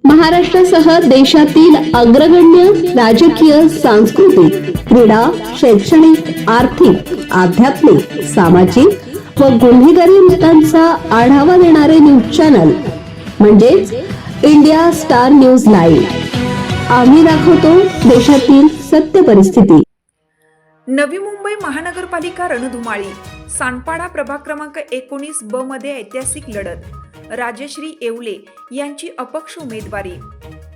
महाराष्ट्रासह देशातील अग्रगण्य राजकीय, सांस्कृतिक, क्रीडा, शैक्षणिक, आर्थिक, आध्यात्मिक, सामाजिक व गुन्हेगारी वृत्तांचा आढावा देणारे न्यूज चॅनल म्हणजेच इंडिया स्टार न्यूज लाईव्ह। आम्ही दाखवतो देशातील सत्य परिस्थिती। नवी मुंबई महानगरपालिका रणधुमाळी, सांडपाडा प्रभाग क्रमांक 19 ब मध्ये ऐतिहासिक लढत। राजश्री येवले यांची अपक्ष उमेदवारी।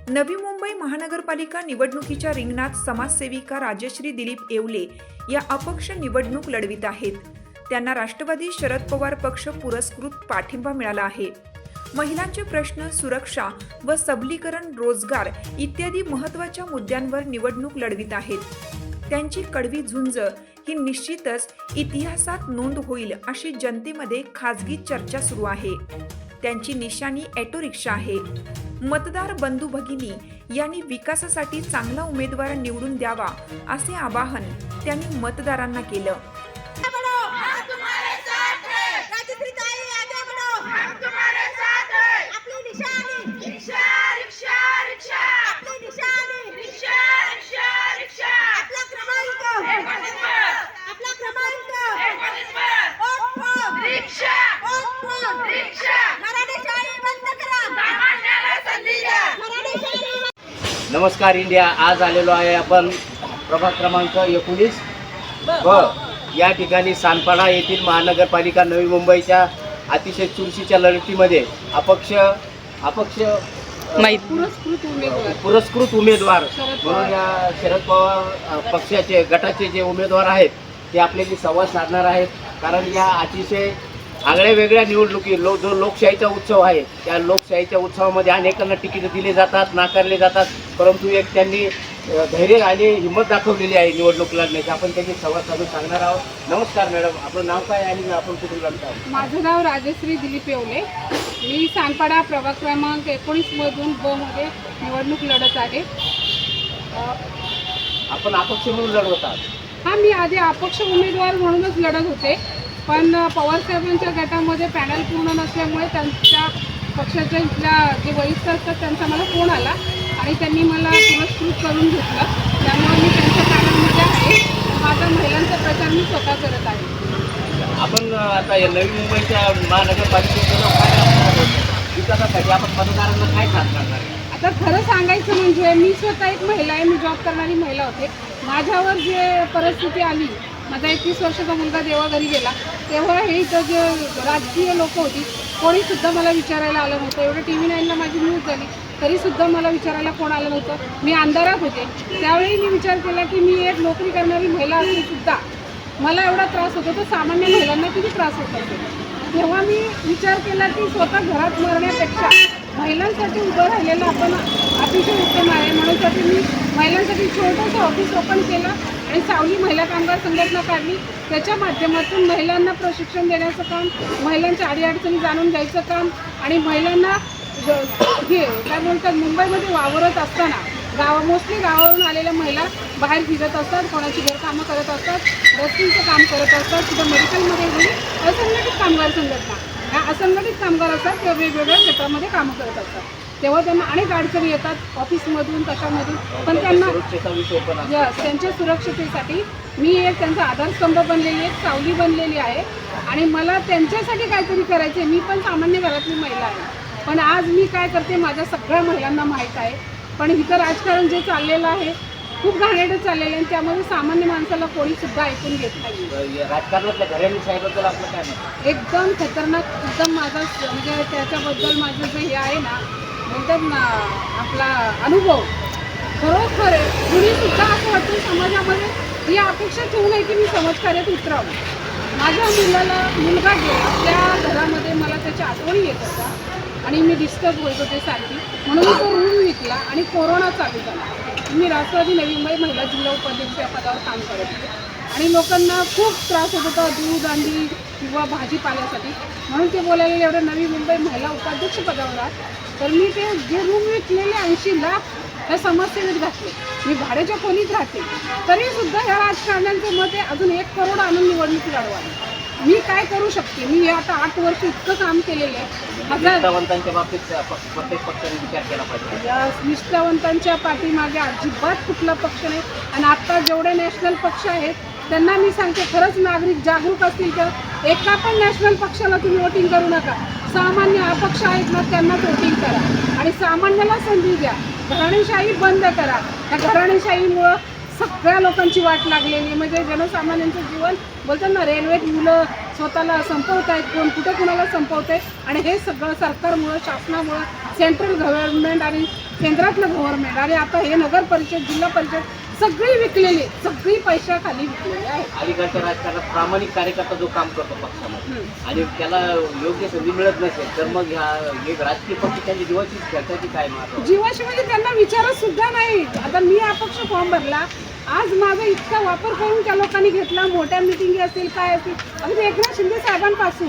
नवी मुंबई महानगरपालिका निवडणुकीच्या रिंगणात समाजसेविका राजश्री दिलीप येवले या अपक्ष निवडणूक लढवित आहेत। त्यांना राष्ट्रवादी शरद पवार पक्ष पुरस्कृत पाठिंबा मिळाला आहे। महिलांचे प्रश्न, सुरक्षा व सबलीकरण, रोजगार इत्यादी महत्त्वाच्या मुद्द्यांवर निवडणूक लढवित आहेत। त्यांची कडवी झुंज ही निश्चितच इतिहासात नोंद होईल अशी जनतेमध्ये खासगी चर्चा सुरू आहे। त्यांची निशाणी ऑटो रिक्षा आहे। मतदार बंधू भगिनी यांनी विकासासाठी चांगला उमेदवार निवडून द्यावा असे आवाहन त्यांनी मतदारांना केलं। नमस्कार इंडिया, आज आलेलो आहे आपण प्रभाग क्रमांक 19 व या ठिकाणी सांडपाडा येथील महानगरपालिका नवी मुंबईच्या अतिशय चुरशीच्या लढतीमध्ये पुरस्कृत उमेदवार म्हणून या शरद पवार पक्षाचे गटाचे जे उमेदवार आहेत ते आपल्याशी संवाद साधणार आहेत। कारण या अतिशय आगळ्या वेगळ्या निवडणुकी जो लोकशाहीचा उत्सव आहे, त्या लोकशाहीच्या उत्सवामध्ये अनेकांना तिकीट दिले जातात, नाकारले जातात, परंतु एक त्यांनी धैर्य आणि हिंमत दाखवलेली आहे निवडणूक लढण्याची। आपण त्याची संवाद साधून सांगणार आहोत। नमस्कार मॅडम, आपलं नाव काय आणि आपण कुठून लढत आहोत? माझं नाव राजश्री दिलीप येवले। मी सांडपाडा प्रभाग क्रमांक 19 मधून ब मध्ये निवडणूक लढत आहे। आपण अपक्ष म्हणून लढवत आहात? हां, मी आधी अपक्ष उमेदवार म्हणूनच लढत होते, पण पवारसाहेबांच्या गटामध्ये पॅनल पूर्ण नसल्यामुळे त्यांच्या पक्षाच्या इथल्या जे वरिष्ठ असतात त्यांचा मला फोन आला आणि त्यांनी मला पुरस्कृत करून घेतलं। त्यामुळे मी त्यांच्या पॅनलमध्ये आहे। माझा महिलांचा प्रचार मी स्वतः करत आहे। आपण आता या नवी मुंबईच्या महानगरपालिकेचं काय विकासासाठी आपण मतदारांना काय सांगणार आहे? आता खरं सांगायचं म्हणजे मी स्वतः एक महिला आहे, मी जॉब करणारी महिला होते। माझ्यावर जे परिस्थिती आली, माझा 31 वर्षाचा मुलगा देवाघरी गेला, तेव्हा हे इथं जे राजकीय लोक होती कोणीसुद्धा मला विचारायला आलं नव्हतं। एवढं TV 9ला माझी न्यूज झाली तरीसुद्धा मला विचारायला कोण आलं नव्हतं। मी अंधारात होते, त्यावेळी मी विचार केला की मी एक नोकरी करणारी महिला असूनसुद्धा मला एवढा त्रास होतो तर सामान्य महिलांना किती त्रास होत असेल। तेव्हा मी विचार केला की स्वतः घरात मरण्यापेक्षा महिलांसाठी उभं राहिलेलं आपण अतिशय उत्तम आहे। म्हणूनसाठी मी महिलांसाठी छोटंसं ऑफिस ओपन केलं आणि सावली महिला कामगार संघटना काढली। त्याच्या माध्यमातून महिलांना प्रशिक्षण देण्याचं काम, महिलांच्या अडीअडचणी जाणून घ्यायचं काम आणि महिलांना हे काय बोलतात, मुंबईमध्ये वावरत असताना मोस्टली गावावरून आलेल्या महिला बाहेर फिरत असतात, कोणाची घरकामं करत असतात, रस्त्यांचं काम करत असतात, तिथं मेडिकलमध्ये गेली असंघटित कामगार संघटना, ह्या असंघटित कामगार असतात किंवा वेगवेगळ्या क्षेत्रामध्ये कामं करत असतात। तेव्हा त्यांना अनेक अडचणी येतात ऑफिसमधून कशामधून, पण त्यांना त्यांच्या सुरक्षिततेसाठी मी एक त्यांचा आधारस्तंभ बनलेली, एक सावली बनलेली आहे आणि मला त्यांच्यासाठी काहीतरी करायचं आहे। मी पण सामान्य घरातली महिला आहे, पण आज मी काय करते माझ्या सगळ्या महिलांना माहीत आहे। पण इथं राजकारण जे चाललेलं आहे खूप घाणेरडं चाललेलं आहे आणि त्यामध्ये सामान्य माणसाला कोणीसुद्धा ऐकून घेत नाही। राजकारणातल्या घराणेशाहीबद्दल आपलं काय म्हणणं? एकदम खतरनाक, एकदम माझा म्हणजे त्याच्याबद्दल माझं जे हे आहे ना, म्हणतात ना आपला अनुभव खरोखर आहे। कुणीसुद्धा असं वाटतं समाजामध्ये ही अपेक्षा ठेवू नये की मी समाजकार्यात उतरावं। माझ्या मुलगा गेला, त्या घरामध्ये मला त्याच्या आठवणी येत होत्या आणि मी डिस्टर्ब होत होते सारखी, म्हणून मी तो रूम विकला आणि कोरोना चालू झाला। मी राष्ट्रवादी नवी मुंबई महिला जिल्हा उपाध्यक्ष या पदावर काम करत होते आणि लोकांना खूप त्रास होत होता दूध, अंडी किंवा भाजीपाल्यासाठी, म्हणून ते बोलायला एवढं नवी मुंबई महिला उपाध्यक्ष पदावर आहात तर मी ते जे रूम विकलेले 80 लाख त्या समस्येत घातले। मी भाड्याच्या खोलीत राहते तरीसुद्धा ह्या राजकारण्यांचं मत आहे अजून 1 करोड आणून निवडणूक लढवावी। मी काय करू शकते? मी आता 8 वर्ष इतकं काम केलेलं आहे हजार निष्ठावंतांच्या बाबतीत प्रत्येक पक्षाने विचार केला पाहिजे. या निष्ठावंतांच्या पाठीमागे अजिबात कुठला पक्ष नाही. आणि आता जेवढे नॅशनल पक्ष आहेत त्यांना मी सांगते, खरंच नागरिक जागरूक असतील तर एका पण नॅशनल पक्षाला तुम्ही वोटिंग करू नका. सामान्य अपक्ष आहेत ना त्यांनाच वोटिंग करा आणि सामान्याला संधी द्या. घराणेशाही बंद करा. त्या घराणेशाहीमुळं सगळ्या लोकांची वाट लागलेली आहे. म्हणजे जनसामान्यांचं जीवन बोलतात ना, रेल्वेत मुलं स्वतःला संपवत आहेत, कोण कुठे कुणाला संपवत आहे. आणि हे सगळं सरकारमुळं, शासनामुळं, सेंट्रल गव्हर्नमेंट आणि केंद्रातलं गव्हर्नमेंट आणि आता हे नगर परिषद, जिल्हा परिषद सगळी विकलेली, सगळी पैशाखाली विकलेली आहे. अलीकडच्या राजकारणात प्रामाणिक कार्यकर्ता जो काम करतो पक्षामध्ये आणि त्याला योग्य संधी मिळत नसेल तर मग हे राजकीय पक्ष त्यांच्या जीवाचीच खेळण्याची काय महत्व? जीवाशी म्हणजे त्यांना विचारच सुद्धा नाही. आता मी अपक्ष फॉर्म भरला, आज माझा इतका वापर करून त्या लोकांनी घेतला. मोठ्या मिटिंगी असतील, काय असतील, अगदी एकनाथ शिंदे साहेबांपासून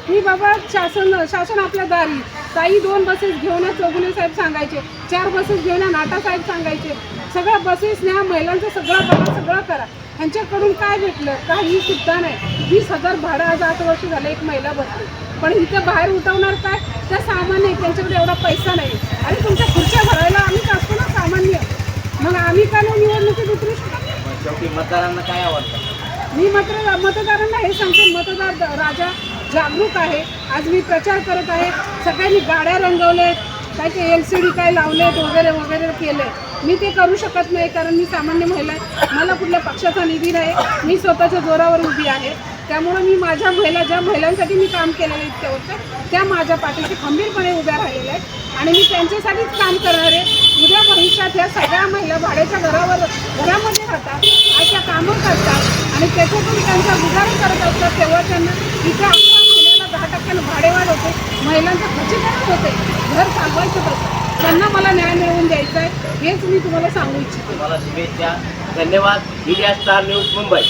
की बाबा शासन आपल्या दारी, ताई 2 बसेस घेऊन या, चौगुले साहेब सांगायचे, 4 बसेस घेऊन या, नाटा साहेब सांगायचे, सगळ्या बसेस न्या, महिलांचं सगळं बघा, सगळं करा. ह्यांच्याकडून काय भेटलं? काही सुद्धा नाही. 20,000 भाडं आज 8 वर्ष झालं एक महिला बसली. पण इथं बाहेर उठवणार काय? त्या सामान्य, त्यांच्याकडे एवढा पैसा नाही. आणि तुमच्या खुर्च्या भरायला आम्हीच असतो ना सामान्य, मग आम्ही का नाही निवडणुकीत उतरू शकत? शेवटी मतदारांना काय आवडतं? मी मात्र मतदारांना हे सांगते, मतदार राजा जागरूक आहे. आज मी प्रचार करत आहे. सगळ्यांनी गाड्या रंगवलेत, काय ते LCD काय लावलेत वगैरे वगैरे केले. मी ते करू शकत नाही कारण मी सामान्य महिला आहे. मला कुठल्या पक्षाचा निधी नाही. मी स्वतःच्या जोरावर उभी आहे. त्यामुळं मी माझ्या महिला, ज्या महिलांसाठी मी काम केलेलं आहे इतक्या वर्ष, त्या माझ्या पाठीशी खंबीरपणे उभ्या राहिलेल्या आहेत आणि मी त्यांच्यासाठीच काम करणार आहे. उद्या भविष्यात ह्या सगळ्या महिला भाड्याच्या घरामध्ये राहतात, अशा कामं करतात आणि त्याच्यातून त्यांचा गुजारा करत असतात. तेव्हा त्यांना इथे 11 महिन्याला 10% भाडेवाढ होते, महिलांचं खच्चीकरण होते, घर चालवायचं कसं, त्यांना मला न्याय मिळवून द्यायचा आहे. हेच मी तुम्हाला सांगू इच्छिते. तुम्हाला शुभेच्छा. धन्यवाद. Media star news Mumbai.